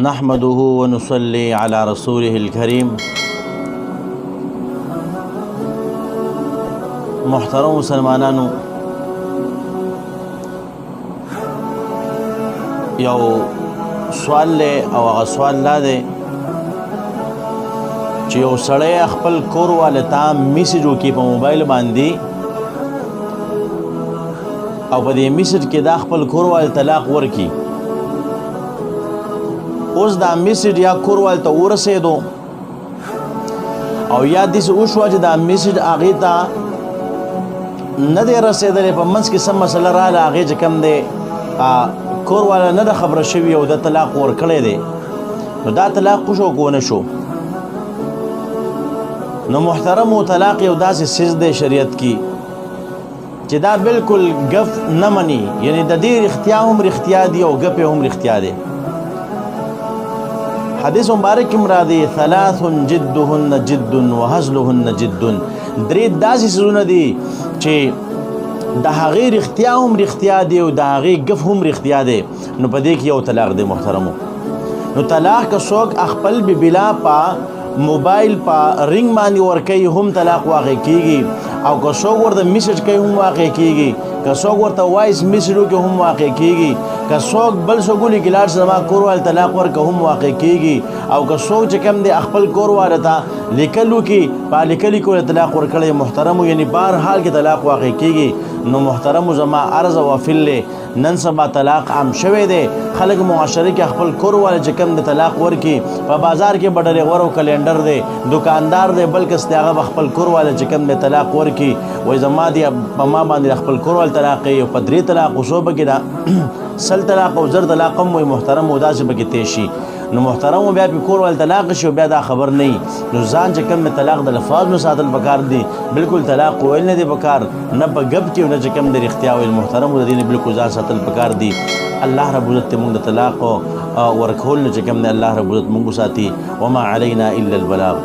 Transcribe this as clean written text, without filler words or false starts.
نحمده ونصلي على رسوله الكريم. محترم مسلمانانو، یو سوال له او هغه سوال لا دی چې یو سړی خپل کور والے ته میسج وکړي په موبایل باندې او په دې میسج کې دا خپل کور والے طلاق ورکړي. اوس دا میسج یا کور والے ته ورسېدو او یا داسې وشوه چې دا میسج هغې ته نه دی رسېدلی، په منځ کې څه مسله راغله، هغې چې کوم دی کور والا نه ده خبره شوي او د طلاق ورکړی دی، نو دا طلاق وشو که ونه شو؟ نو محترمو، طلاق یو داسې څیز دی شریعت کې چې دا بالکل ګف نه مني، یعنی د دې رښتیا هم رښتیا دي او ګپ هم رښتیا دی. حدیث مبارک کې راځي ثلاث جدهن جد وهزلهن جد، درې داسې څیزونه دي چې د هغې رښتیا هم رښتیا دی او د هغې ګف هم رښتیا دی، نو په دې کې یو طلاق دی محترمو. نو طلاق که څوک خپل بلا په موبایل په رنګ باندې ورکوي هم طلاق واقع کیږي، او که څوک ورته میسج کوي هم واقع کیږي، که څوک ورته وایس میسج وکړي هم واقع کیږي، که څوک بل څوک ولیکي لاړ شه زما کور والے طلاق ورکړه هم واقع کیږي، او که څوک چې کوم دی خپل کور والے ته لیکل وکړي په لیکلي کې طلاق ورکړی محترمو، یعنی بهر حال کې طلاق واقع کیږي. نو محترمو، زما عرض وافل لی نن سبا طلاق عام شوی دی، خلک معاشره کې خپل کور والے چې کوم د طلاق ورکړي، په بازار کې به ډریور او کلینډر دی، دکاندار دی، بل کس دی، هغه خپل کور والے چې کوم د طلاق ورکړي وایي زما دی په ما باندې خپل کور والے طلاق کوي، او په 3 طلاق وشو به کې دا 100 طلاق او 0 طلاق هم وایي محترمو، داسې به کې تېر شي. نو محترمو، بیا په کور والے طلاق شي او بیا دا خبر نه وي، نو ځان چې کوم طلاق د لفاظ نه ساتل پکار دي، بالکل طلاق ویل نه دی پکار، نه په ګپ کې نه چې کوم د رښتیا ویل محترمو، د دې نه بالکل ځان ساتل پکار دي. الله رب عزت موږ د طلاق ورکول نه چې کوم دی الله رب عزت موږ ساتي. وما علینا الا البلاغ.